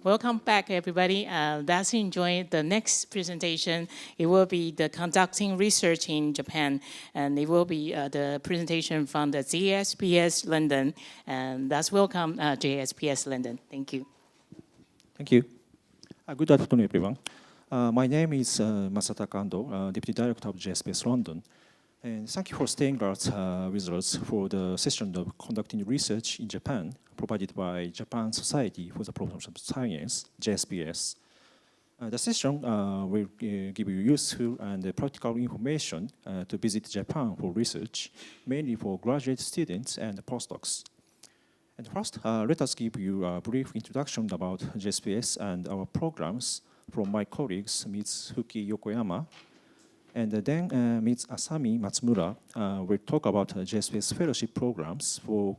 welcome back, everybody. Let's enjoy the next presentation. It will be the conducting research in Japan, and it will be the presentation from the JSPS London. And let's welcome JSPS London. Thank you. Thank you. Good afternoon, everyone. My name is Masataka Ando, Deputy Director of JSPS London. And thank you for staying with us for the session of conducting research in Japan, provided by Japan Society for the Promotion of Science, JSPS. The session will give you useful and practical information to visit Japan for research, mainly for graduate students and postdocs. And first, let us give you a brief introduction about JSPS and our programs from my colleagues, Ms. Fuki Yokoyama, and then Ms. Asami Matsumura will talk about JSPS fellowship programs for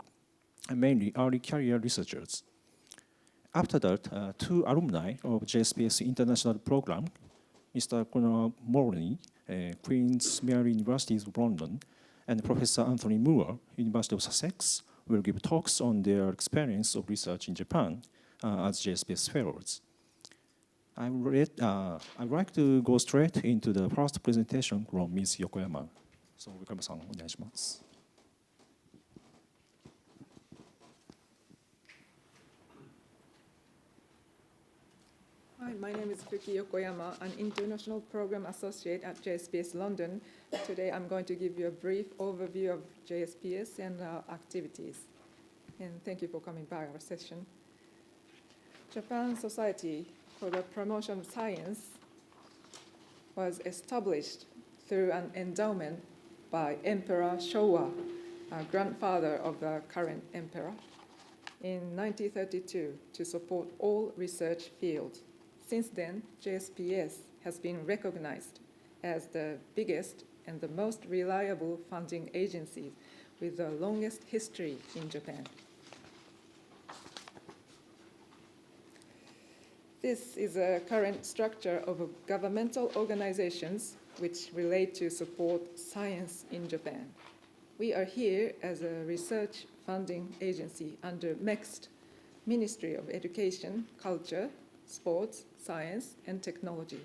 mainly early career researchers. After that, two alumni of JSPS International Program, Mr. Conor Morley, Queen's Mary University of London, and Professor Anthony Moore, University of Sussex, will give talks on their experience of research in Japan as JSPS fellows. I'd like to go straight into the first presentation from Ms. Yokoyama. So, Yokoyama-san, お願いします。Hi, my name is Fuki Yokoyama, an International Program Associate at JSPS London. Today I'm going to give you a brief overview of JSPS and our activities. And thank you for coming by our session. Japan Society for the Promotion of Science was established through an endowment by Emperor Showa, grandfather of the current emperor, in 1932 to support all research fields. Since then, JSPS has been recognized as the biggest and the most reliable funding agency with the longest history in Japan. This is a current structure of governmental organizations which relate to support science in Japan. We are here as a research funding agency under MEXT, Ministry of Education, Culture, Sports, Science, and Technology.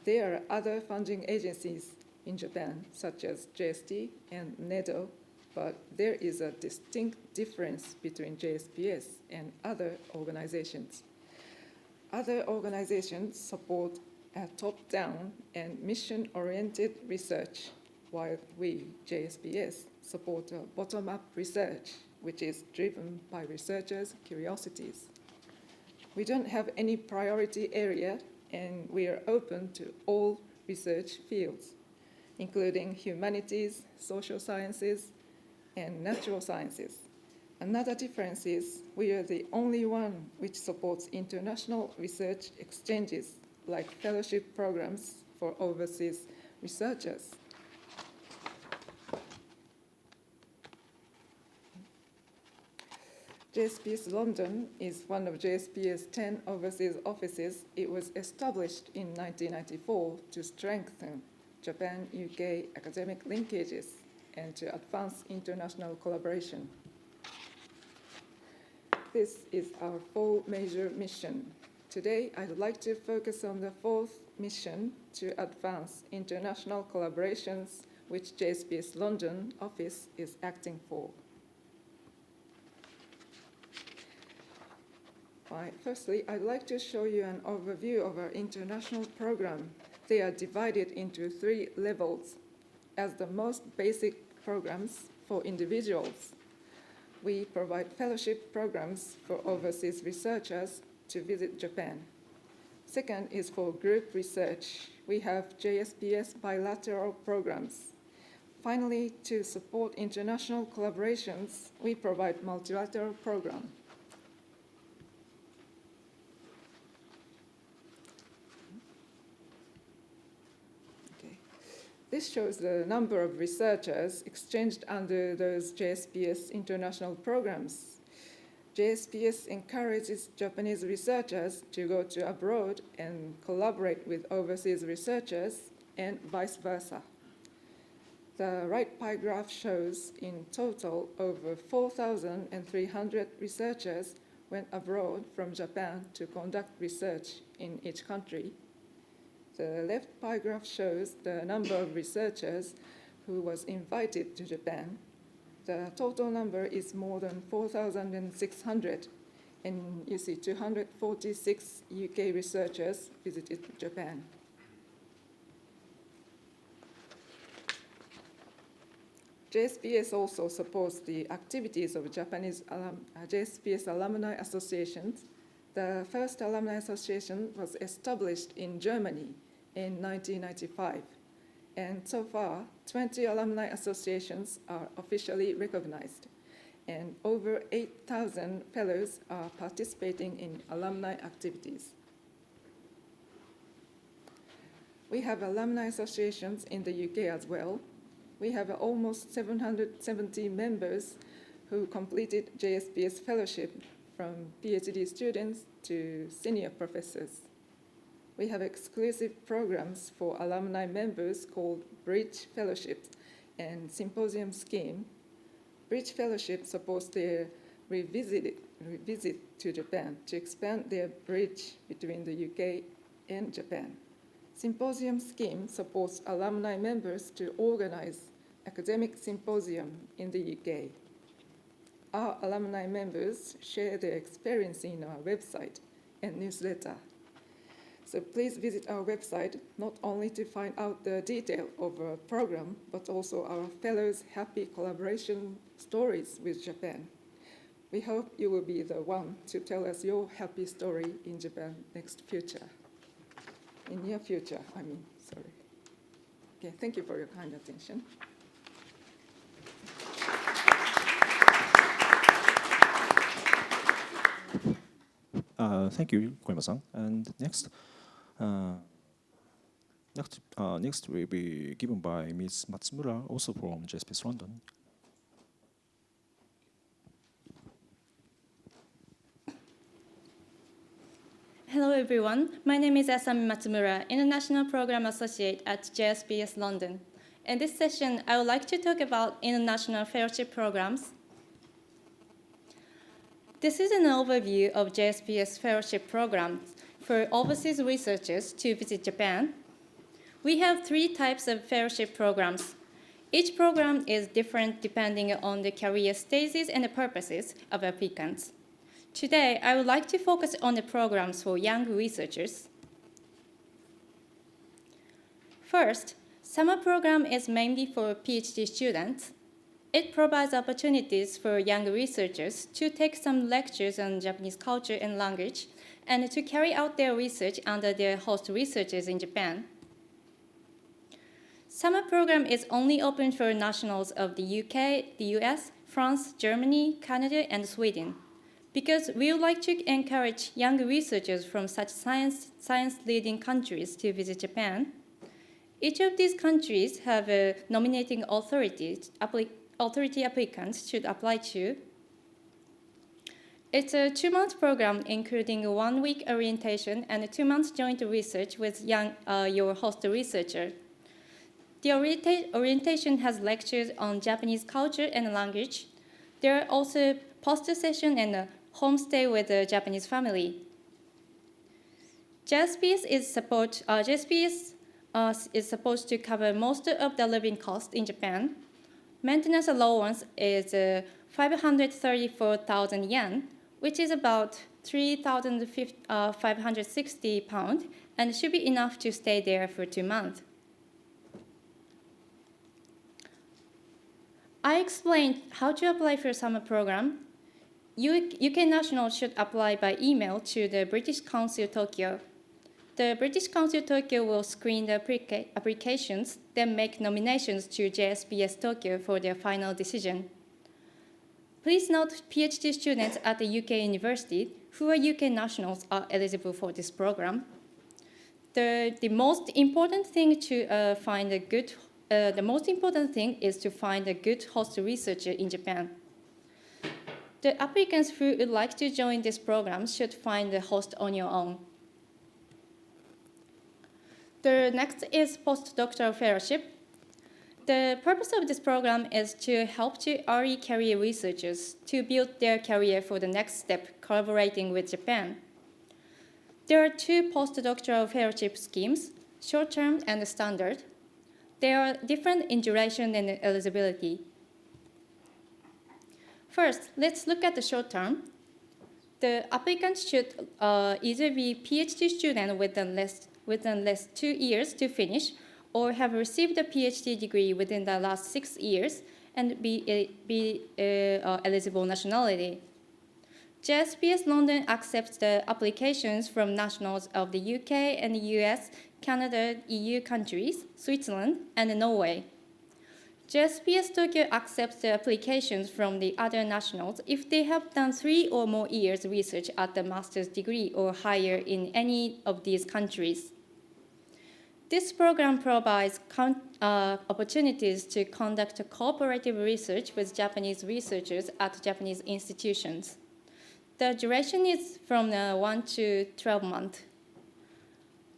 There are other funding agencies in Japan, such as JST and NEDO, but there is a distinct difference between JSPS and other organizations. Other organizations support a top-down and mission-oriented research, while we, JSPS, support a bottom-up research, which is driven by researchers' curiosities. We don't have any priority area, and we are open to all research fields, including humanities, social sciences, and natural sciences. Another difference is we are the only one which supports international research exchanges, like fellowship programs for overseas researchers. JSPS London is one of JSPS 10 overseas offices. It was established in 1994 to strengthen Japan-UK academic linkages and to advance international collaboration. This is our four major mission. Today, I'd like to focus on the fourth mission to advance international collaborations, which JSPS London office is acting for. Firstly, I'd like to show you an overview of our international program. They are divided into three levels. As the most basic programs for individuals, we provide fellowship programs for overseas researchers to visit Japan. Second is for group research. We have JSPS bilateral programs. Finally, to support international collaborations, we provide multilateral programs. This shows the number of researchers exchanged under those JSPS international programs. JSPS encourages Japanese researchers to go to abroad and collaborate with overseas researchers and vice versa. The right pie graph shows in total over 4,300 researchers went abroad from Japan to conduct research in each country. The left pie graph shows the number of researchers who was invited to Japan. The total number is more than 4,600, and you see 246 UK researchers visited Japan. JSPS also supports the activities of Japanese JSPS alumni associations. The first alumni association was established in Germany in 1995. And so far, 20 alumni associations are officially recognized. And over 8,000 fellows are participating in alumni activities. We have alumni associations in the UK as well. We have almost 770 members who completed JSPS fellowship, from PhD students to senior professors. We have exclusive programs for alumni members called Bridge Fellowships and Symposium Scheme. Bridge Fellowship supports their revisit to Japan to expand their bridge between the UK and Japan. Symposium Scheme supports alumni members to organize academic symposium in the UK. Our alumni members share their experience in our website and newsletter. So please visit our website not only to find out the detail of our program, but also our fellows' happy collaboration stories with Japan. We hope you will be the one to tell us your happy story in Japan in near future, sorry. Okay, thank you for your kind attention. Thank you, Koima-san. And next will be given by Ms. Matsumura, also from JSPS London. Hello everyone, my name is Asami Matsumura, International Program Associate at JSPS London. In this session, I would like to talk about international fellowship programs. This is an overview of JSPS fellowship programs for overseas researchers to visit Japan. We have 3 types of fellowship programs. Each program is different depending on the career stages and the purposes of applicants. Today, I would like to focus on the programs for young researchers. First, summer program is mainly for PhD students. It provides opportunities for young researchers to take some lectures on Japanese culture and language, and to carry out their research under their host researchers in Japan. Summer program is only open for nationals of the UK, the US, France, Germany, Canada, and Sweden, because we would like to encourage young researchers from such science-leading countries to visit Japan. Each of these countries have a nominating authority applicants should apply to. It's a 2-month program including a 1-week orientation and a 2-month joint research with your host researcher. The orientation has lectures on Japanese culture and language. There are also poster session and a homestay with a Japanese family. JSPS is supposed to cover most of the living costs in Japan. Maintenance allowance is 534,000 yen, which is about 3,560 pounds, and should be enough to stay there for 2 months. I explained how to apply for summer program. UK nationals should apply by email to the British Council Tokyo. The British Council Tokyo will screen the applications, then make nominations to JSPS Tokyo for their final decision. Please note PhD students at the UK university who are UK nationals are eligible for this program. The most important thing is to find a good host researcher in Japan. The applicants who would like to join this program should find the host on your own. The next is postdoctoral fellowship. The purpose of this program is to help to early career researchers to build their career for the next step, collaborating with Japan. There are two postdoctoral fellowship schemes, short-term and standard. They are different in duration and eligibility. First, let's look at the short-term. The applicants should either be PhD student within less 2 years to finish, or have received a PhD degree within the last 6 years and be eligible nationality. JSPS London accepts the applications from nationals of the UK and the US, Canada, EU countries, Switzerland, and Norway. JSPS Tokyo accepts the applications from the other nationals if they have done 3 or more years research at the master's degree or higher in any of these countries. This program provides opportunities to conduct cooperative research with Japanese researchers at Japanese institutions. The duration is from 1 to 12 months.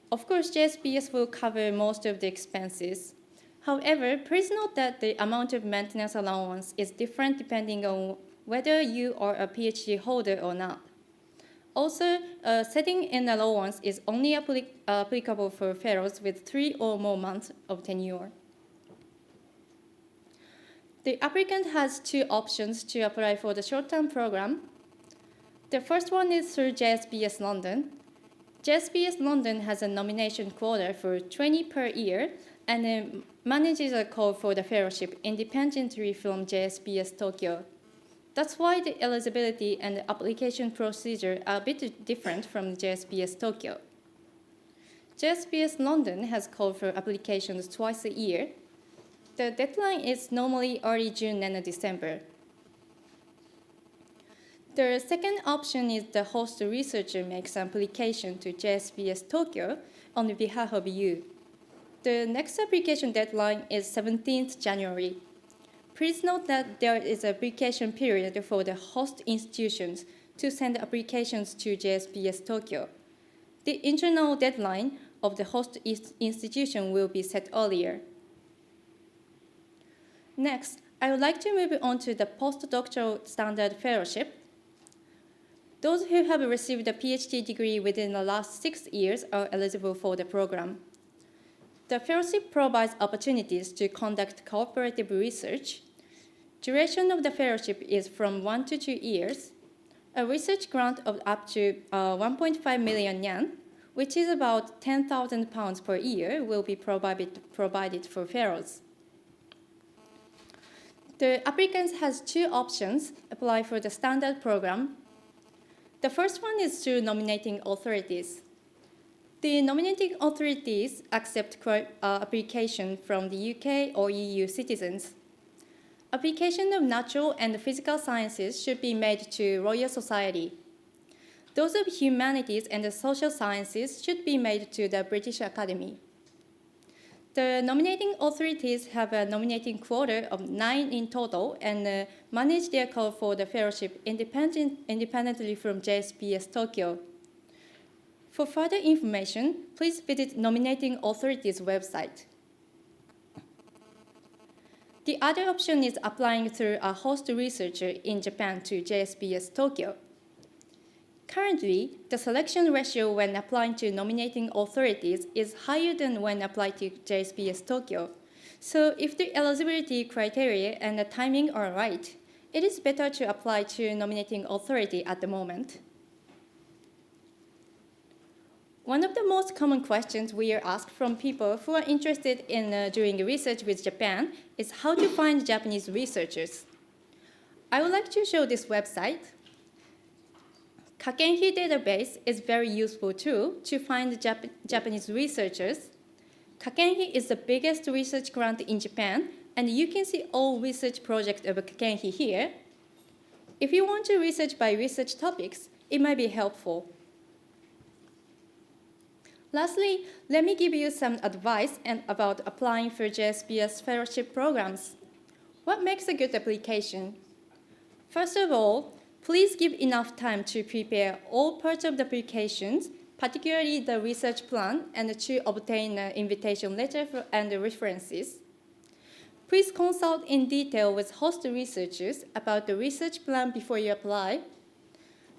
Of course, JSPS will cover most of the expenses. However, please note that the amount of maintenance allowance is different depending on whether you are a PhD holder or not. Also, setting in allowance is only applicable for fellows with 3 or more months of tenure. The applicant has 2 options to apply for the short-term program. The first one is through JSPS London. JSPS London has a nomination quota for 20 per year and manages a call for the fellowship independently from JSPS Tokyo. That's why the eligibility and the application procedure are a bit different from JSPS Tokyo. JSPS London has called for applications twice a year. The deadline is normally early June and December. The second option is the host researcher makes an application to JSPS Tokyo on behalf of you. The next application deadline is 17th January. Please note that there is an application period for the host institutions to send applications to JSPS Tokyo. The internal deadline of the host institution will be set earlier. Next, I would like to move on to the postdoctoral standard fellowship. Those who have received a PhD degree within the last 6 years are eligible for the program. The fellowship provides opportunities to conduct cooperative research. Duration of the fellowship is from 1 to 2 years. A research grant of up to 1.5 million yen, which is about 10,000 pounds per year, will be provided for fellows. The applicant has 2 options: apply for the standard program. The first one is through nominating authorities. The nominating authorities accept application from the UK or EU citizens. Application of natural and physical sciences should be made to Royal Society. Those of humanities and the social sciences should be made to the British Academy. The nominating authorities have a nominating quota of 9 in total and manage their call for the fellowship independently from JSPS Tokyo. For further information, please visit nominating authorities' website. The other option is applying through a host researcher in Japan to JSPS Tokyo. Currently, the selection ratio when applying to nominating authorities is higher than when applied to JSPS Tokyo. So if the eligibility criteria and the timing are right, it is better to apply to nominating authority at the moment. One of the most common questions we are asked from people who are interested in doing research with Japan is how to find Japanese researchers. I would like to show this website. Kakenhi database is very useful tool to find Japanese researchers. Kakenhi is the biggest research grant in Japan, and you can see all research projects of Kakenhi here. If you want to research by research topics, it might be helpful. Lastly, let me give you some advice about applying for JSPS fellowship programs. What makes a good application? First of all, please give enough time to prepare all parts of the applications, particularly the research plan, and to obtain an invitation letter and references. Please consult in detail with host researchers about the research plan before you apply.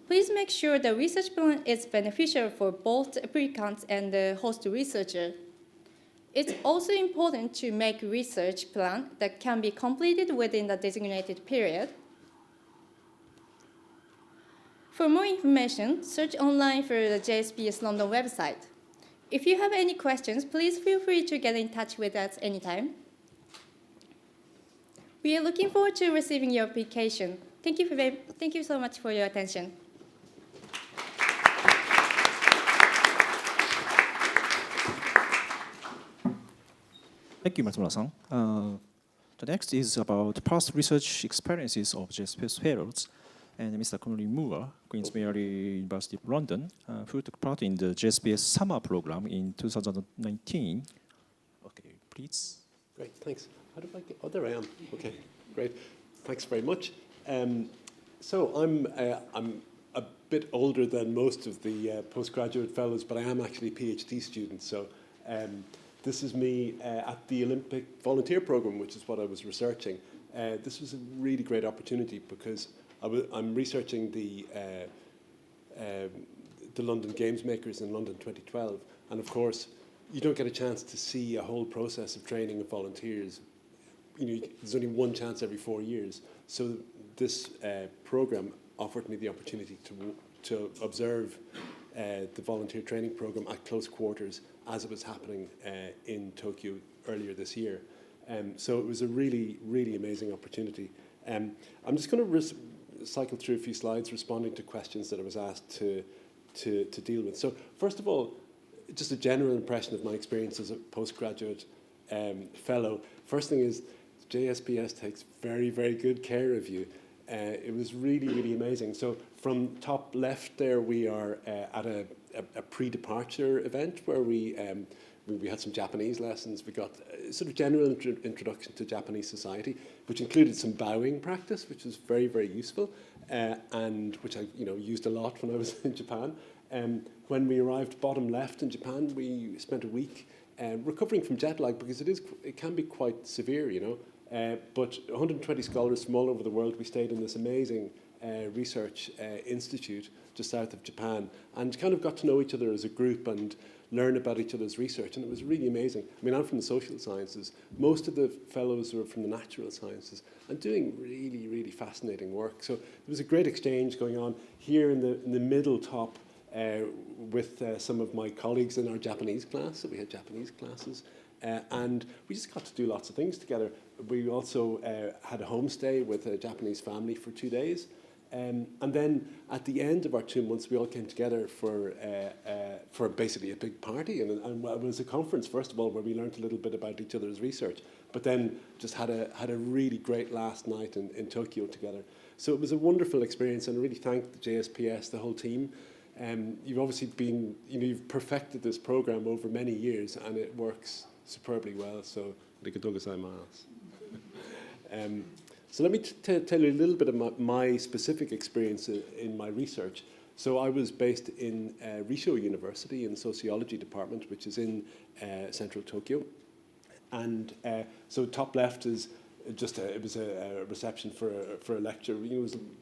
Please make sure the research plan is beneficial for both the applicants and the host researcher. It's also important to make a research plan that can be completed within the designated period. For more information, search online for the JSPS London website. If you have any questions, please feel free to get in touch with us anytime. We are looking forward to receiving your application. Thank you so much for your attention. Thank you, Matsumura-san. The next is about past research experiences of JSPS fellows, and Mr. Conley Moore, Queen's Mary University of London, who took part in the JSPS summer program in 2019. Okay, please. Great, thanks. How do I get? Oh, there I am. Okay, great. Thanks very much. So I'm a bit older than most of the postgraduate fellows, but I am actually a PhD student. So this is me at the Olympic Volunteer Programme, which is what I was researching. This was a really great opportunity because I'm researching the London Games Makers in London 2012, and of course, you don't get a chance to see a whole process of training of volunteers. There's only one chance every 4 years. So this program offered me the opportunity to observe the volunteer training program at close quarters as it was happening in Tokyo earlier this year. So it was a really, really amazing opportunity. I'm just going to cycle through a few slides responding to questions that I was asked to deal with. So first of all, just a general impression of my experience as a postgraduate fellow. First thing is, JSPS takes very, very good care of you. It was really, really amazing. So from top left there, we are at a pre-departure event where we had some Japanese lessons. We got a sort of general introduction to Japanese society, which included some bowing practice, which was very, very useful, and which I used a lot when I was in Japan. When we arrived bottom left in Japan, we spent a week recovering from jet lag because it can be quite severe, but 120 scholars from all over the world, we stayed in this amazing research institute just south of Japan and kind of got to know each other as a group and learn about each other's research, and it was really amazing. I mean, I'm from the social sciences. Most of the fellows were from the natural sciences and doing really, really fascinating work. So there was a great exchange going on here in the middle top with some of my colleagues in our Japanese class. So we had Japanese classes. And we just got to do lots of things together. We also had a homestay with a Japanese family for 2 days. And then at the end of our 2 months, we all came together for basically a big party. And it was a conference, first of all, where we learned a little bit about each other's research. But then just had a really great last night in Tokyo together. So it was a wonderful experience, and I really thank the JSPS, the whole team. You've obviously you've perfected this program over many years, and it works superbly well, so arigatou gozaimasu. So let me tell you a little bit about my specific experience in my research. So I was based in Risho University in the sociology department, which is in central Tokyo. And so top left is it was a reception for a lecture.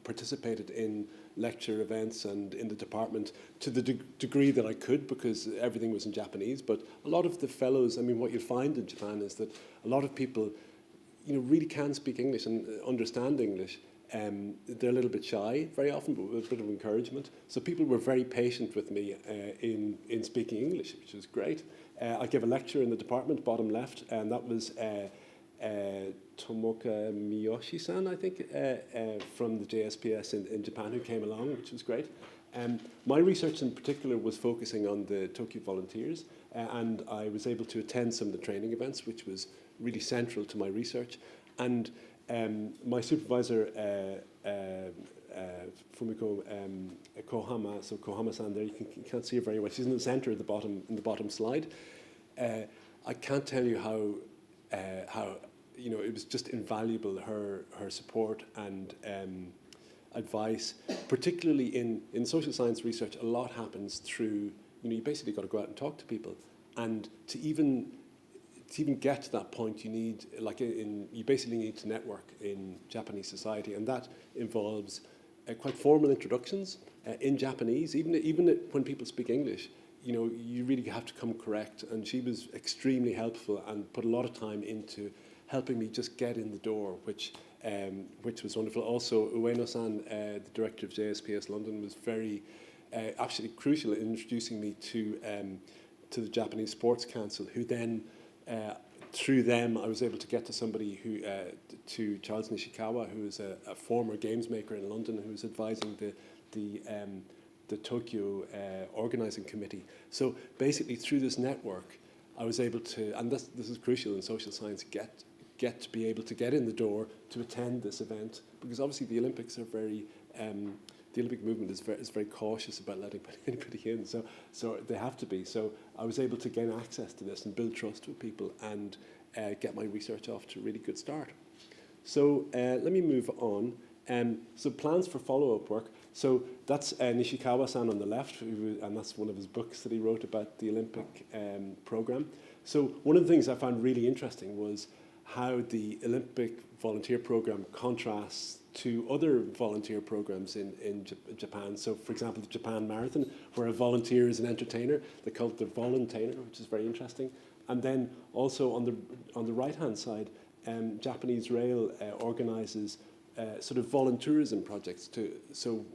Participated in lecture events and in the department to the degree that I could, because everything was in Japanese. But a lot of the fellows, what you'll find in Japan is that a lot of people, really can speak English and understand English. They're a little bit shy very often, but with a bit of encouragement. So people were very patient with me in speaking English, which was great. I gave a lecture in the department, bottom left, and that was Tomoka Miyoshi-san, I think, from the JSPS in Japan, who came along, which was great. My research in particular was focusing on the Tokyo Volunteers, and I was able to attend some of the training events, which was really central to my research. And my supervisor, Fumiko Kohama, so Kohama-san there, you can't see her very well. She's in the center of in the bottom slide. I can't tell you how it was just invaluable, her support and advice, particularly in social science research. A lot happens through, you basically got to go out and talk to people, and to to even get to that point, you need, you basically need to network in Japanese society, and that involves quite formal introductions in Japanese. Even when people speak English, you really have to come correct. And she was extremely helpful and put a lot of time into helping me just get in the door, which was wonderful. Also, Ueno-san, the director of JSPS London, was very absolutely crucial in introducing me to the Japanese Sports Council, who then, through them, I was able to get to somebody to Charles Nishikawa, who is a former games maker in London, who was advising the Tokyo organising committee. So basically, through this network, I was able to, and this is crucial in social science, get to be able to get in the door to attend this event, because obviously the Olympics are very. The Olympic movement is very cautious about letting anybody in, so they have to be. So I was able to gain access to this and build trust with people and get my research off to a really good start. So let me move on. So plans for follow-up work. So that's Nishikawa-san on the left, and that's one of his books that he wrote about the Olympic program. So one of the things I found really interesting was how the Olympic volunteer program contrasts to other volunteer programs in Japan. So, for example, the Japan Marathon, where a volunteer is an entertainer. They call it the voluntainer, which is very interesting. And then also on the right-hand side, Japanese Rail organises sort of volunteerism projects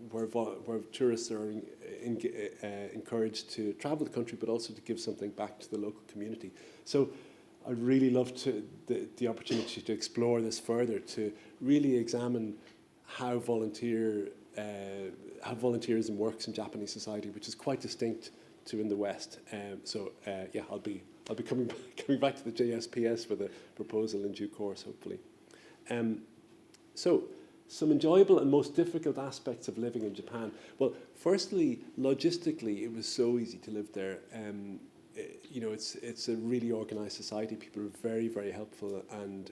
where tourists are encouraged to travel the country, but also to give something back to the local community. So I'd really love the opportunity to explore this further, to really examine how volunteerism works in Japanese society, which is quite distinct to in the West. I'll be coming back to the JSPS with a proposal in due course, hopefully. So some enjoyable and most difficult aspects of living in Japan. Well, firstly, logistically, it was so easy to live there. It's a really organised society. People are very, very helpful and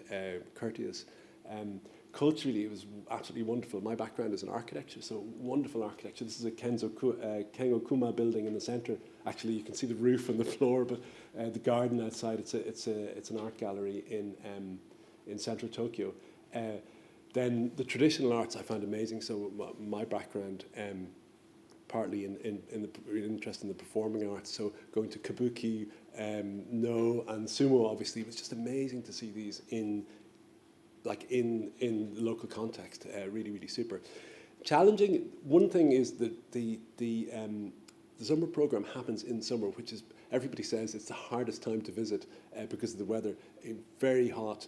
courteous. Culturally, it was absolutely wonderful. My background is in architecture, so wonderful architecture. This is a Kengokuma building in the centre. Actually, you can see the roof and the floor, but the garden outside, it's an art gallery in central Tokyo. Then the traditional arts I found amazing. So my background, partly in the interest in the performing arts, so going to kabuki, no, and sumo, obviously, it was just amazing to see these in the local context. Really, really super. Challenging. One thing is that the summer program happens in summer, which is, everybody says it's the hardest time to visit because of the weather. Very hot,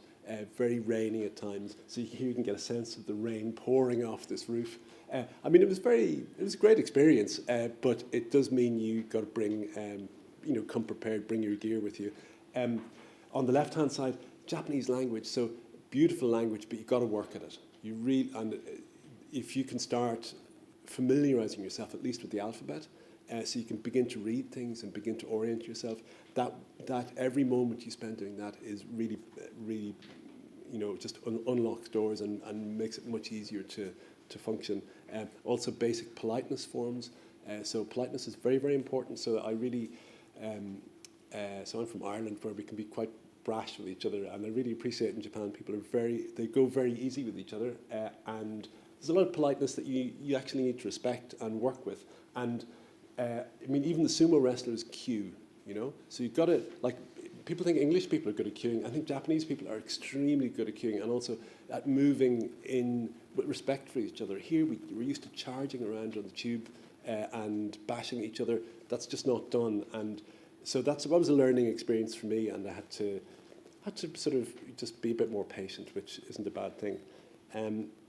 very rainy at times. So you can get a sense of the rain pouring off this roof. It was a great experience, but it does mean you got to bring, come prepared, bring your gear with you. On the left-hand side, Japanese language. So beautiful language, but you've got to work at it. If you can start familiarising yourself at least with the alphabet, so you can begin to read things and begin to orient yourself, that every moment you spend doing that is really, really, just unlocks doors and makes it much easier to function. Also basic politeness forms. So politeness is very, very important. So I really, so I'm from Ireland, where we can be quite brash with each other, and I really appreciate in Japan people they go very easy with each other, and there's a lot of politeness that you actually need to respect and work with. And even the sumo wrestlers queue, so you've got to, people think English people are good at queuing. I think Japanese people are extremely good at queuing, and also at moving in with respect for each other. Here we're used to charging around on the tube and bashing each other. That's just not done. And so that was a learning experience for me, and I had to sort of just be a bit more patient, which isn't a bad thing.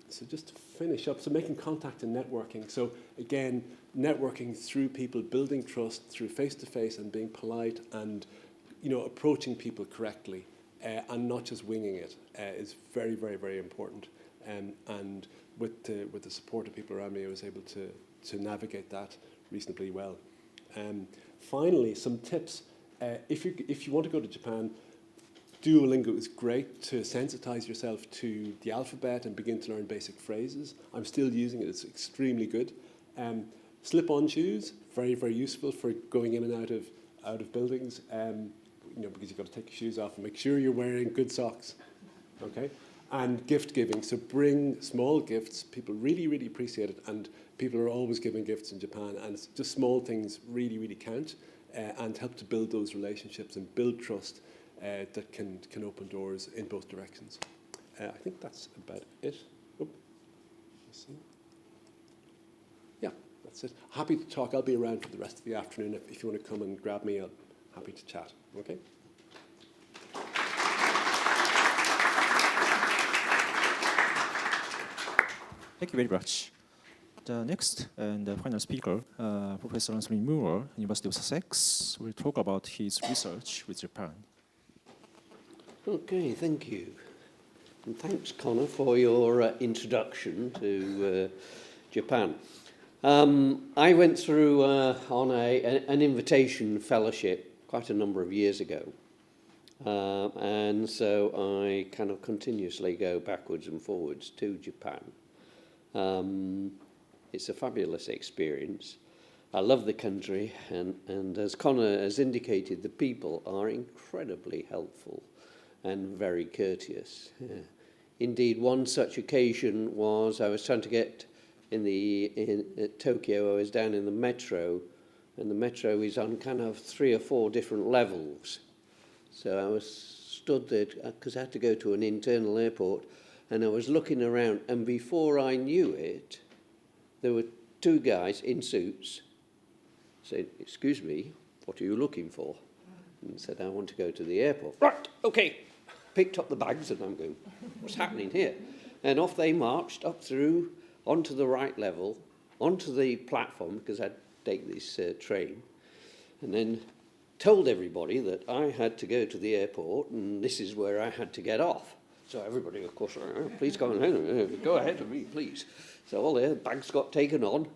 So just to finish up, so making contact and networking. So again, networking through people, building trust through face-to-face and being polite and, approaching people correctly and not just winging it is very, very, very important. And with the support of people around me, I was able to navigate that reasonably well. Finally, some tips. If you want to go to Japan, Duolingo is great to sensitize yourself to the alphabet and begin to learn basic phrases. I'm still using it. It's extremely good. Slip-on shoes, very, very useful for going in and out of buildings. because you've got to take your shoes off and make sure you're wearing good socks, okay? And gift giving, so bring small gifts. People really, really appreciate it, and people are always giving gifts in Japan, and it's just small things really, really count, and help to build those relationships and build trust that can open doors in both directions. I think that's about it. Oh, let's see. Yeah, that's it. Happy to talk. I'll be around for the rest of the afternoon. If you want to come and grab me, I'm happy to chat. Okay. Thank you very much. The next and the final speaker, Professor Anthony Moore, University of Sussex, will talk about his research with Japan. Okay, thank you. And thanks, Connor, for your introduction to Japan. I went through on an invitation fellowship quite a number of years ago. And so I kind of continuously go backwards and forwards to Japan. It's a fabulous experience. I love the country, and as Connor has indicated, the people are incredibly helpful and very courteous. Yeah. Indeed, one such occasion was I was trying to get at Tokyo. I was down in the metro, and the metro is on kind of 3 or 4 different levels. So I was stood there because I had to go to an internal airport, and I was looking around, and before I knew it, there were 2 guys in suits saying, "Excuse me, what are you looking for?" And said, "I want to go to the airport." "Right, okay." Picked up the bags, and I'm going, "What's happening here?" And off they marched up through, onto the right level, onto the platform, because I'd take this train, and then told everybody that I had to go to the airport, and this is where I had to get off. So everybody, of course, "Please go ahead, go ahead with me, please." So all their bags got taken on,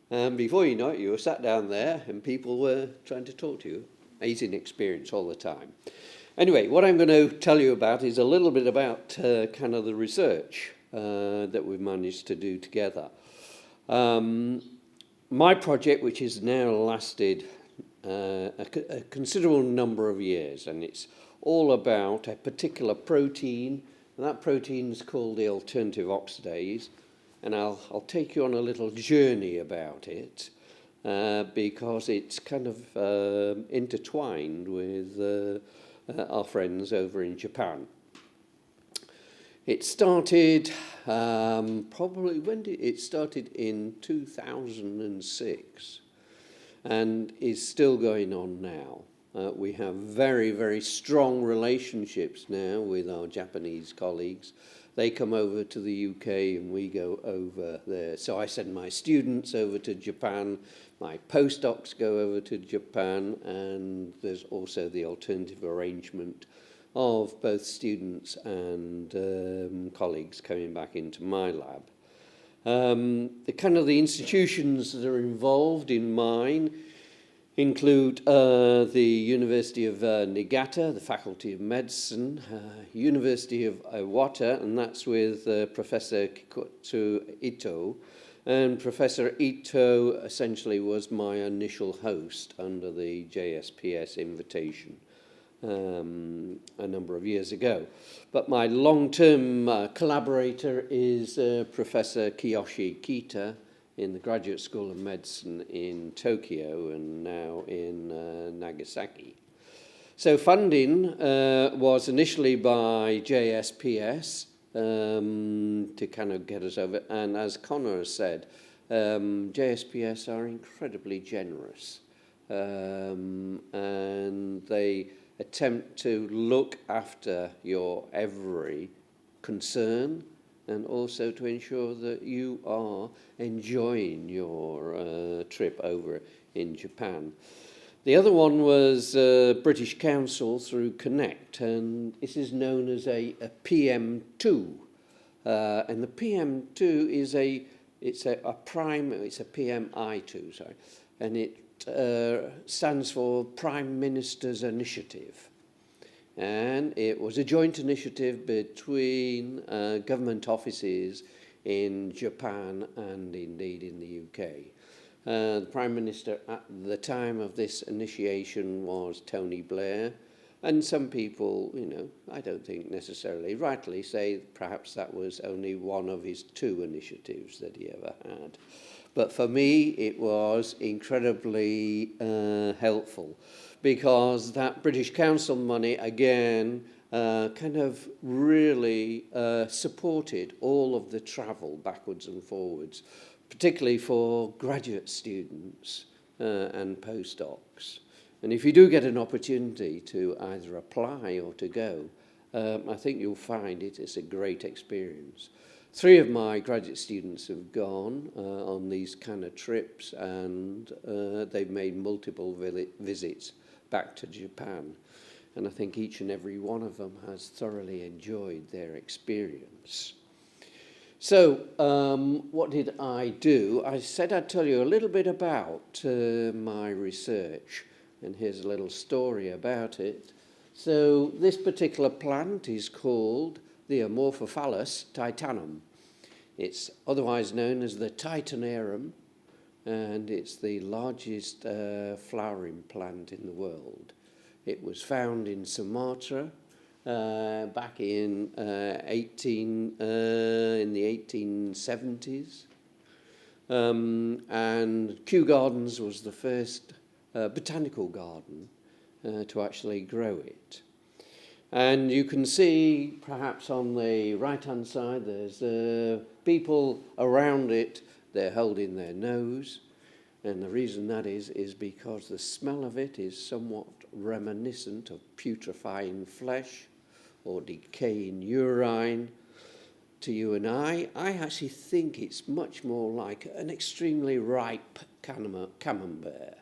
and before you know it, you were sat down there, and people were trying to talk to you. Amazing experience all the time. Anyway, what I'm going to tell you about is a little bit about kind of the research that we've managed to do together. My project, which has now lasted a considerable number of years, and it's all about a particular protein, and that protein is called the alternative oxidase, and I'll take you on a little journey about it because it's kind of intertwined with our friends over in Japan. It started it started in 2006 and is still going on now. We have very, very strong relationships now with our Japanese colleagues. They come over to the UK and we go over there. So I send my students over to Japan, my postdocs go over to Japan, and there's also the alternative arrangement of both students and colleagues coming back into my lab. The institutions that are involved in mine include the University of Niigata, the Faculty of Medicine, University of Iwata, and that's with Professor Kikutsu Ito. And Professor Ito essentially was my initial host under the JSPS invitation a number of years ago. But my long-term collaborator is Professor Kiyoshi Kita in the Graduate School of Medicine in Tokyo and now in Nagasaki. So funding was initially by JSPS to kind of get us over. And as Connor has said, JSPS are incredibly generous. And they attempt to look after your every concern and also to ensure that you are enjoying your trip over in Japan. The other one was British Council through Connect, and this is known as a PM2. And the PM2 is a PMI2, sorry, and it stands for Prime Minister's Initiative. And it was a joint initiative between government offices in Japan and indeed in the UK. The Prime Minister at the time of this initiation was Tony Blair, and some people, I don't think necessarily rightly say perhaps that was only one of his 2 initiatives that he ever had. But for me, it was incredibly helpful, because that British Council money, again, kind of really supported all of the travel backwards and forwards, particularly for graduate students and postdocs. And if you do get an opportunity to either apply or to go, I think you'll find it is a great experience. 3 of my graduate students have gone on these kind of trips, and they've made multiple visits back to Japan. And I think each and every one of them has thoroughly enjoyed their experience. So, what did I do? I said I'd tell you a little bit about my research, and here's a little story about it. So, this particular plant is called the Amorphophallus titanum. It's otherwise known as the Titanarum, and it's the largest flowering plant in the world. It was found in Sumatra back in the 1870s, and Kew Gardens was the first botanical garden to actually grow it. And you can see, perhaps on the right-hand side, there's people around it. They're holding their nose, and the reason that is because the smell of it is somewhat reminiscent of putrefying flesh or decaying urine. To you and I actually think it's much more like an extremely ripe camembert.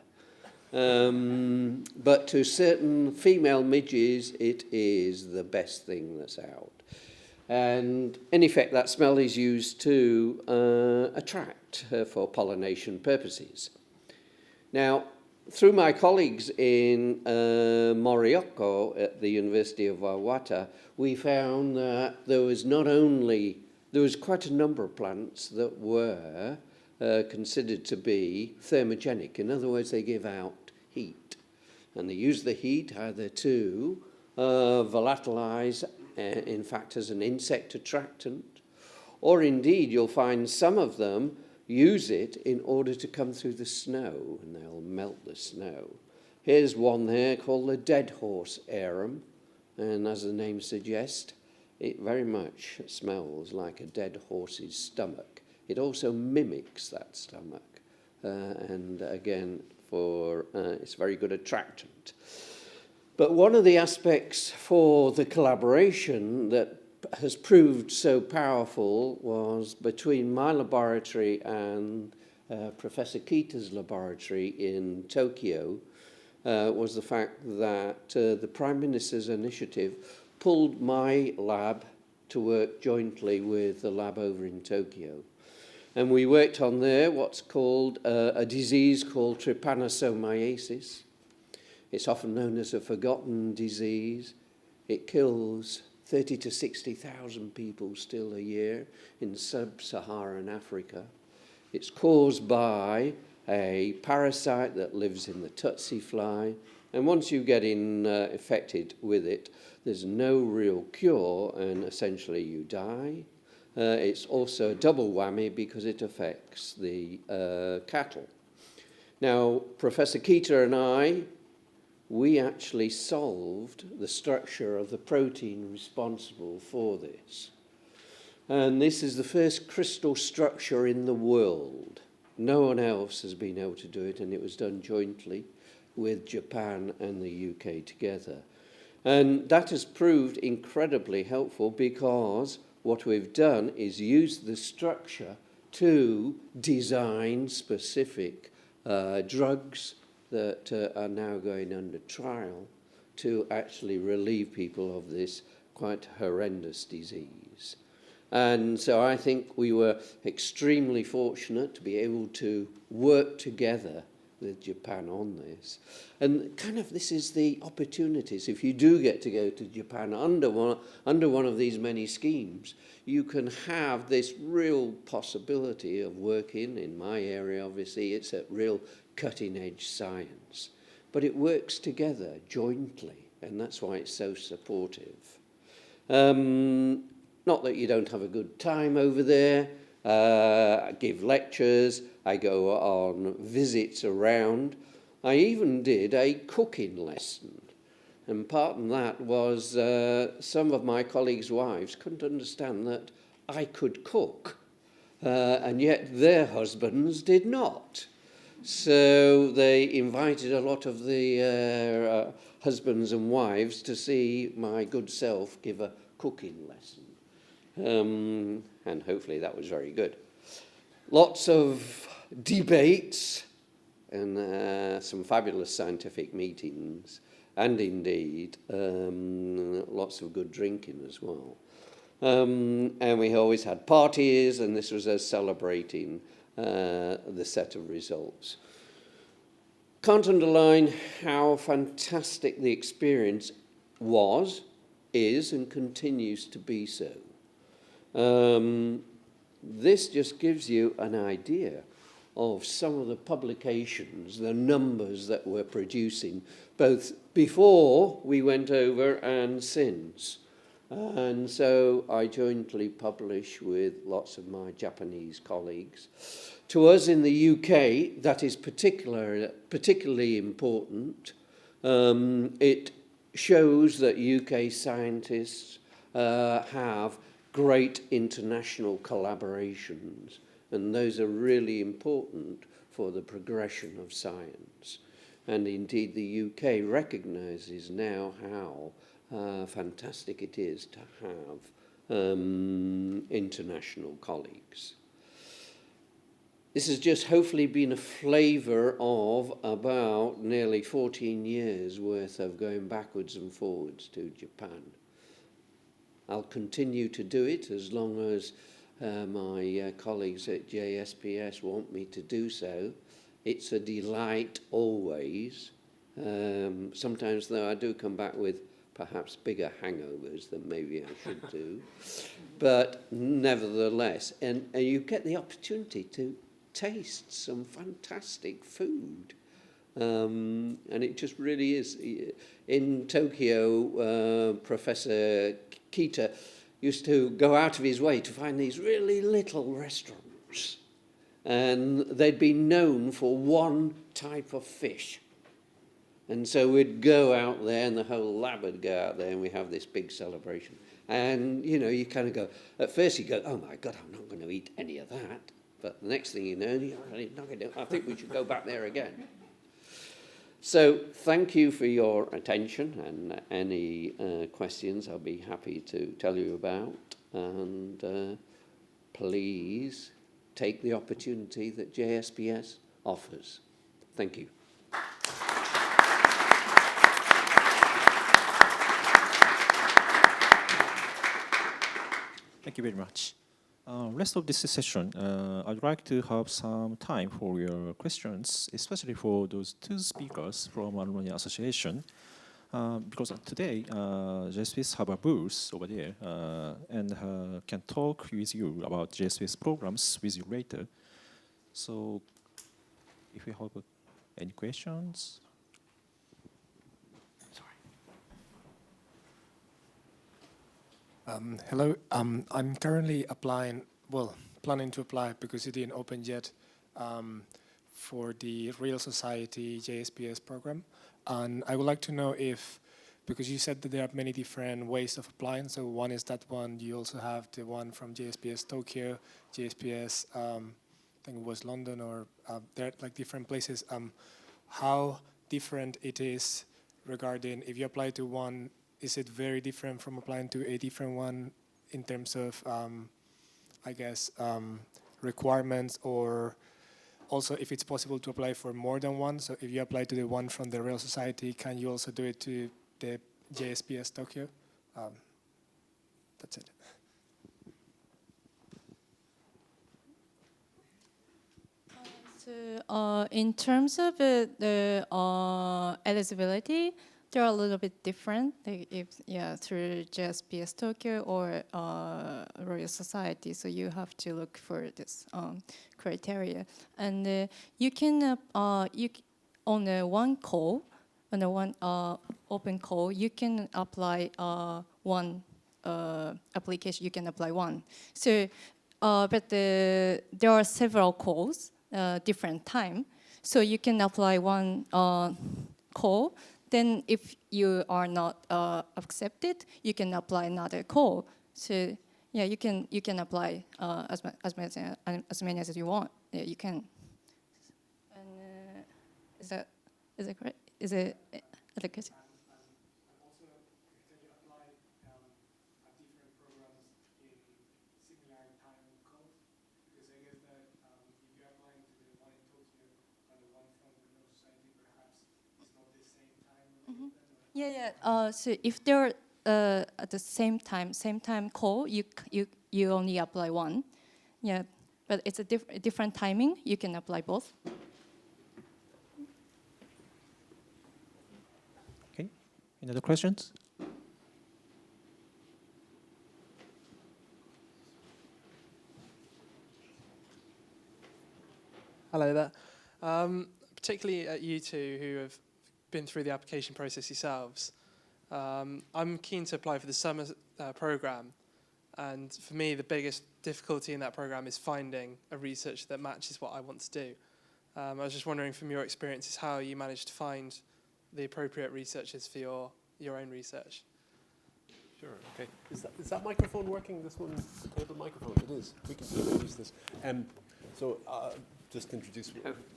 But to certain female midges, it is the best thing that's out. And in effect, that smell is used to attract for pollination purposes. Now, through my colleagues in Morioka at the University of Waiwata, we found that there was quite a number of plants that were considered to be thermogenic. In other words, they give out heat. And they use the heat either to volatilize, in fact, as an insect attractant, or indeed you'll find some of them use it in order to come through the snow, and they'll melt the snow. Here's one there called the dead horse arum, and as the name suggests, it very much smells like a dead horse's stomach. It also mimics that stomach, and again, it's a very good attractant. But one of the aspects for the collaboration that has proved so powerful was between my laboratory and Professor Kita's laboratory in Tokyo, was the fact that the Prime Minister's initiative pulled my lab to work jointly with the lab over in Tokyo. And we worked on there what's called a disease called trypanosomiasis. It's often known as a forgotten disease. It kills 30 to 60,000 people still a year in sub-Saharan Africa. It's caused by a parasite that lives in the tsetse fly, and once you get infected with it, there's no real cure, and essentially you die. It's also a double whammy because it affects the cattle. Now, Professor Kita and we actually solved the structure of the protein responsible for this. And this is the first crystal structure in the world. No one else has been able to do it, and it was done jointly with Japan and the UK together. And that has proved incredibly helpful because what we've done is use the structure to design specific drugs that are now going under trial to actually relieve people of this quite horrendous disease. And so I think we were extremely fortunate to be able to work together with Japan on this. And kind of this is the opportunities. If you do get to go to Japan under one of these many schemes, you can have this real possibility of working in my area. Obviously, it's a real cutting-edge science. But it works together jointly, and that's why it's so supportive. Not that you don't have a good time over there. I give lectures, I go on visits around. I even did a cooking lesson. And part of that was some of my colleagues' wives couldn't understand that I could cook, and yet their husbands did not. So they invited a lot of the husbands and wives to see my good self give a cooking lesson. And hopefully that was very good. Lots of debates and some fabulous scientific meetings, and indeed lots of good drinking as well. And we always had parties, and this was us celebrating the set of results. Can't underline how fantastic the experience was, is, and continues to be so. This just gives you an idea of some of the publications, the numbers that we're producing, both before we went over and since. And so I jointly publish with lots of my Japanese colleagues. To us in the UK, that is particularly important. It shows that UK scientists have great international collaborations, and those are really important for the progression of science. And indeed, the UK recognises now how fantastic it is to have international colleagues. This has just hopefully been a flavour of about nearly 14 years worth of going backwards and forwards to Japan. I'll continue to do it as long as my colleagues at JSPS want me to do so. It's a delight always. Sometimes, though, I do come back with perhaps bigger hangovers than maybe I should do. But nevertheless, and you get the opportunity to taste some fantastic food. And it just really is. In Tokyo, Professor Kita used to go out of his way to find these really little restaurants. And they'd been known for one type of fish. And so we'd go out there, and the whole lab would go out there, and we have this big celebration. And, you know, you kind of go, at first you go, oh my God, I'm not going to eat any of that. But the next thing you know, I think we should go back there again. So thank you for your attention, and any questions I'll be happy to tell you about. And please take the opportunity that JSPS offers. Thank you. Thank you very much. Rest of this session, I'd like to have some time for your questions, especially for those two speakers from Alumni Association. Because today, JSPS have a booth over there and can talk with you about JSPS programs with you later. So if you have any questions. Hello, I'm currently planning to apply because it didn't open yet for the Real Society JSPS program. And I would like to know if, because you said that there are many different ways of applying, so one is that one, you also have the one from JSPS Tokyo, JSPS, I think it was London, or there are like different places. How different it is regarding if you apply to one, is it very different from applying to a different one in terms of, I guess, requirements, or also if it's possible to apply for more than one? So if you apply to the one from the Real Society, can you also do it to the JSPS Tokyo? That's it. So, in terms of the eligibility, they're a little bit different. Through JSPS Tokyo or Royal Society, so you have to look for this criteria, and you can on one call, on a one open call, you can apply one application. You can apply one. So, but there are several calls, different time. So you can apply one call. Then, if you are not accepted, you can apply another call. So, yeah, you can apply as many as you want. Yeah, you can. And is that correct? Is it other question? Also, can you apply at different programs in similar time code? Because I guess that if you're applying to the one in Tokyo and the one from the Royal Society, perhaps it's not the same time. Yeah. So if they're at the same time call, you only apply one. Yeah, but it's a different timing. You can apply both. Okay. Any other questions? Hello there. Particularly at you two who have been through the application process yourselves, I'm keen to apply for the summer program, and for me the biggest difficulty in that program is finding a research that matches what I want to do. I was just wondering from your experiences how you managed to find the appropriate researchers for your own research. Sure, okay. Is that microphone working, this one, the table microphone? It is. We can use this. So just to introduce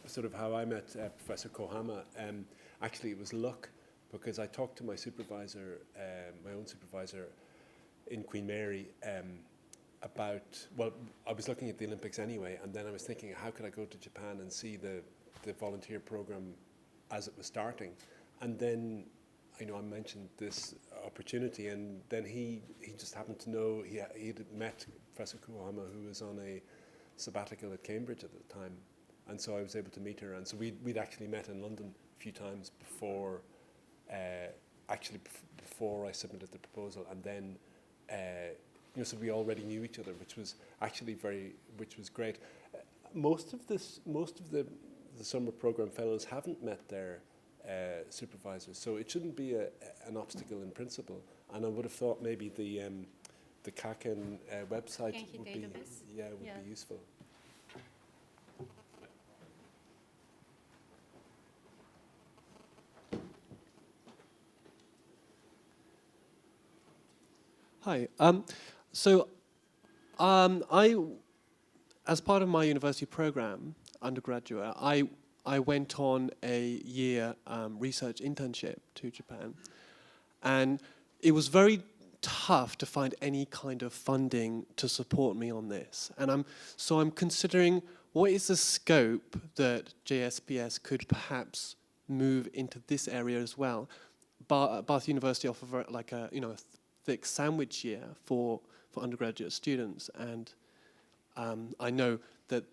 sort of how I met Professor Kohama. Actually, it was luck, because I talked to my supervisor, my own supervisor in Queen Mary, about, well, I was looking at the Olympics anyway, and then I was thinking, how could I go to Japan and see the volunteer program as it was starting? And then, I mentioned this opportunity, and then he just happened to know, he had met Professor Kohama, who was on a sabbatical at Cambridge at the time, and so I was able to meet her, and so we'd actually met in London a few times before, before I submitted the proposal, and then, so we already knew each other, which was actually which was great. Most of the summer program fellows haven't met their supervisors, so it shouldn't be an obstacle in principle. And I would have thought maybe the Kaken website would be useful. Hi. As part of my university program, undergraduate, I went on a year research internship to Japan, and it was very tough to find any kind of funding to support me on this. And I'm considering, what is the scope that JSPS could perhaps move into this area as well? Bath University offer like a thick sandwich year for undergraduate students, and I know that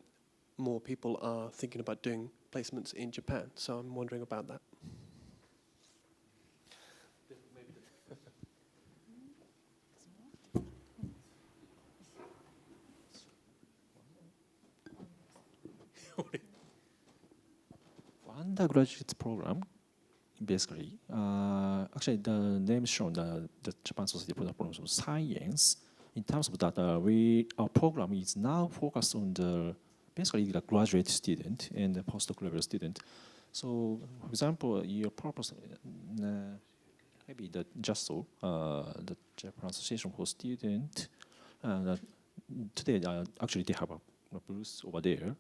more people are thinking about doing placements in Japan, so I'm wondering about that. Undergraduate program, basically, actually the name shown, the Japan Society for the Problems of Science. In terms of that, our program is now focused on basically the graduate student and the postgraduate student. So, for example, your purpose, maybe the Japan Association for Students, today actually they have a booth over there.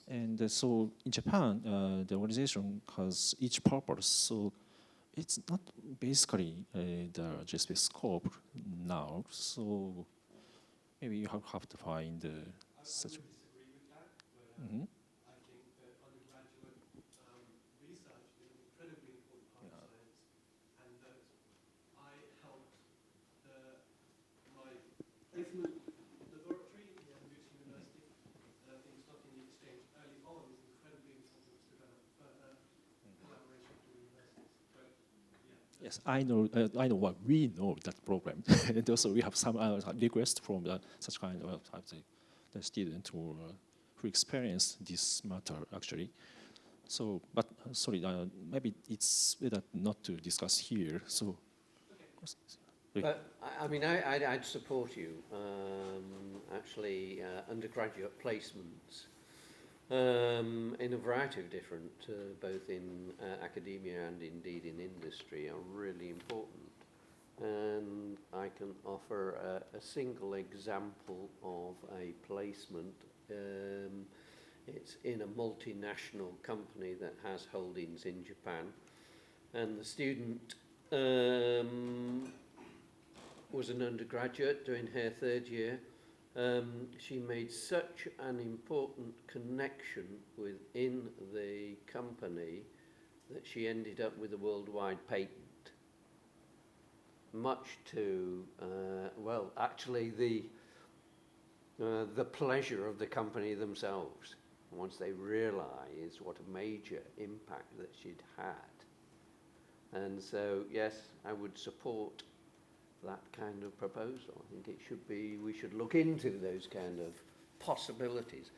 And so in Japan, the organization has each purpose. So it's not basically the JSPS scope now. So maybe you have to find such. Disagree with that, but Mm-hmm. I think that undergraduate research is an incredibly important part of science, and that I helped my placement laboratory in Cambridge University, and I think starting the exchange early on is incredibly Yes, I know. I know what we know that program, and also we have some requests from such kind of the student who experience this matter actually. So, but sorry, maybe it's better not to discuss here. So, But I mean, I'd support you. Actually, undergraduate placements in a variety of different, both in academia and indeed in industry, are really important. And I can offer a single example of a placement. It's in a multinational company that has holdings in Japan, and the student was an undergraduate doing her third year. She made such an important connection within the company that she ended up with a worldwide patent. Much to, well, actually the pleasure of the company themselves, once they realised what a major impact that she'd had. And so, yes, I would support that kind of proposal. I think it should be, we should look into those kind of possibilities.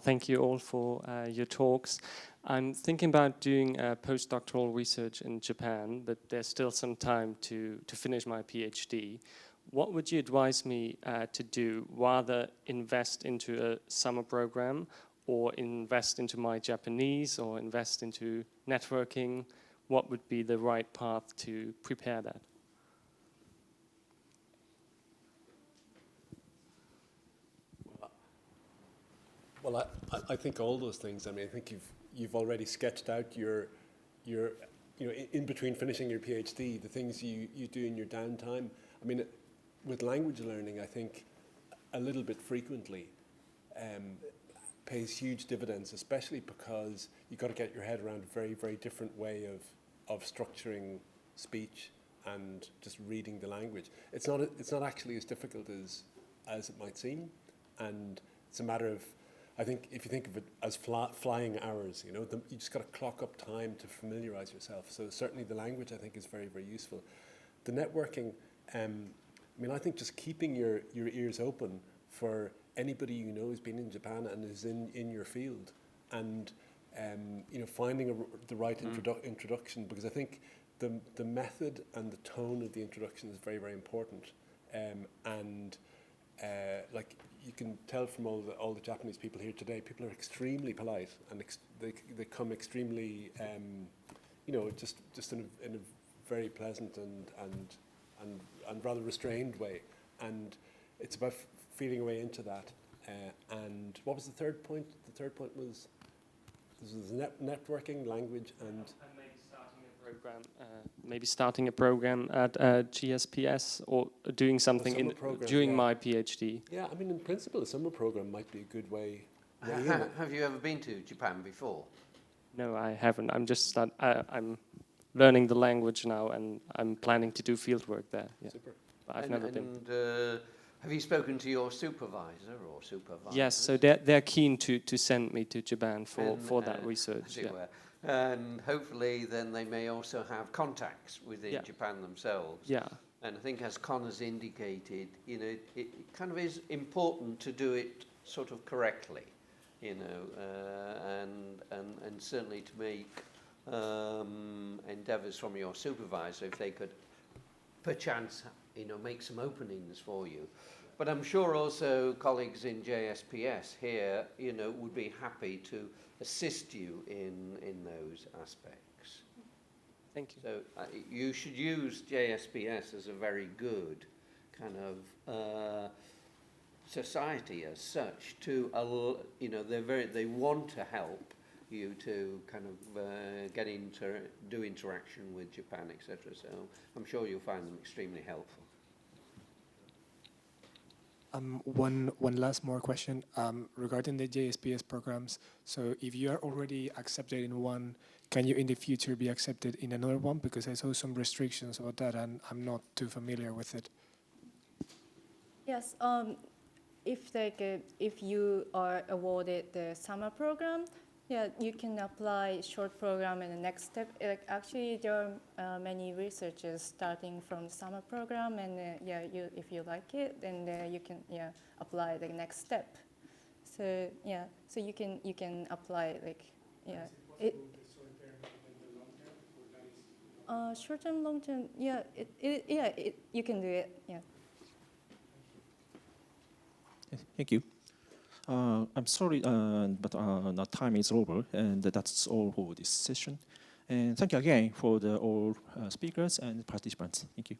Thank you all for your talks. I'm thinking about doing postdoctoral research in Japan, but there's still some time to finish my PhD. What would you advise me to do? Rather invest into a summer program, or invest into my Japanese, or invest into networking? What would be the right path to prepare that? Well, I think all those things. I mean, I think you've already sketched out your you know, in between finishing your PhD, the things you do in your downtime. I mean, with language learning, I think a little bit frequently pays huge dividends, especially because you've got to get your head around a very, very different way of structuring speech and just reading the language. It's not actually as difficult as it might seem, and it's a matter of, I think, if you think of it as flying hours, you know, you just got to clock up time to familiarize yourself. So certainly the language, I think, is very, very useful. The networking, I mean, I think just keeping your ears open for anybody you know who's been in Japan and is in your field, and you know, finding the right introduction, because I think the method and the tone of the introduction is very, very important, and like you can tell from all the Japanese people here today, people are extremely polite, and they come extremely, you know, just in a very pleasant and rather restrained way, and it's about feeling a way into that. And what was the third point? The third point was networking, language, and maybe starting a program at GSPS, or doing something during my PhD. Yeah, I mean, in principle, a summer program might be a good way. Have you ever been to Japan before? No, I haven't. I'm learning the language now, and I'm planning to do fieldwork there. Yeah. Super. But I've never been. Have you spoken to your supervisor or supervisor? Yes, so they're keen to send me to Japan for that research. Yeah. And hopefully then they may also have contacts within Japan themselves. Yeah. And I think, as Connor's indicated, you know, it kind of is important to do it sort of correctly, you know, and certainly to make endeavours from your supervisor, if they could perchance, you know, make some openings for you. But I'm sure also colleagues in JSPS here, you know, would be happy to assist you in those aspects. Thank you. So you should use JSPS as a very good kind of society as such. To you know, they want to help you to kind of do interaction with Japan, etc. So I'm sure you'll find them extremely helpful. One last more question regarding the JSPS programs. So if you are already accepted in one, can you in the future be accepted in another one? Because I saw some restrictions about that, and I'm not too familiar with it. Yes. if you are awarded the summer program, yeah, you can apply short program in the next step. Like actually, there are many researchers starting from the summer program, and yeah, if you like it, then you can apply the next step. So yeah, so you can apply like short term, long term, yeah, you can do it, yeah. Thank you. I'm sorry, but the time is over, and that's all for this session. And thank you again for all speakers and participants. Thank you.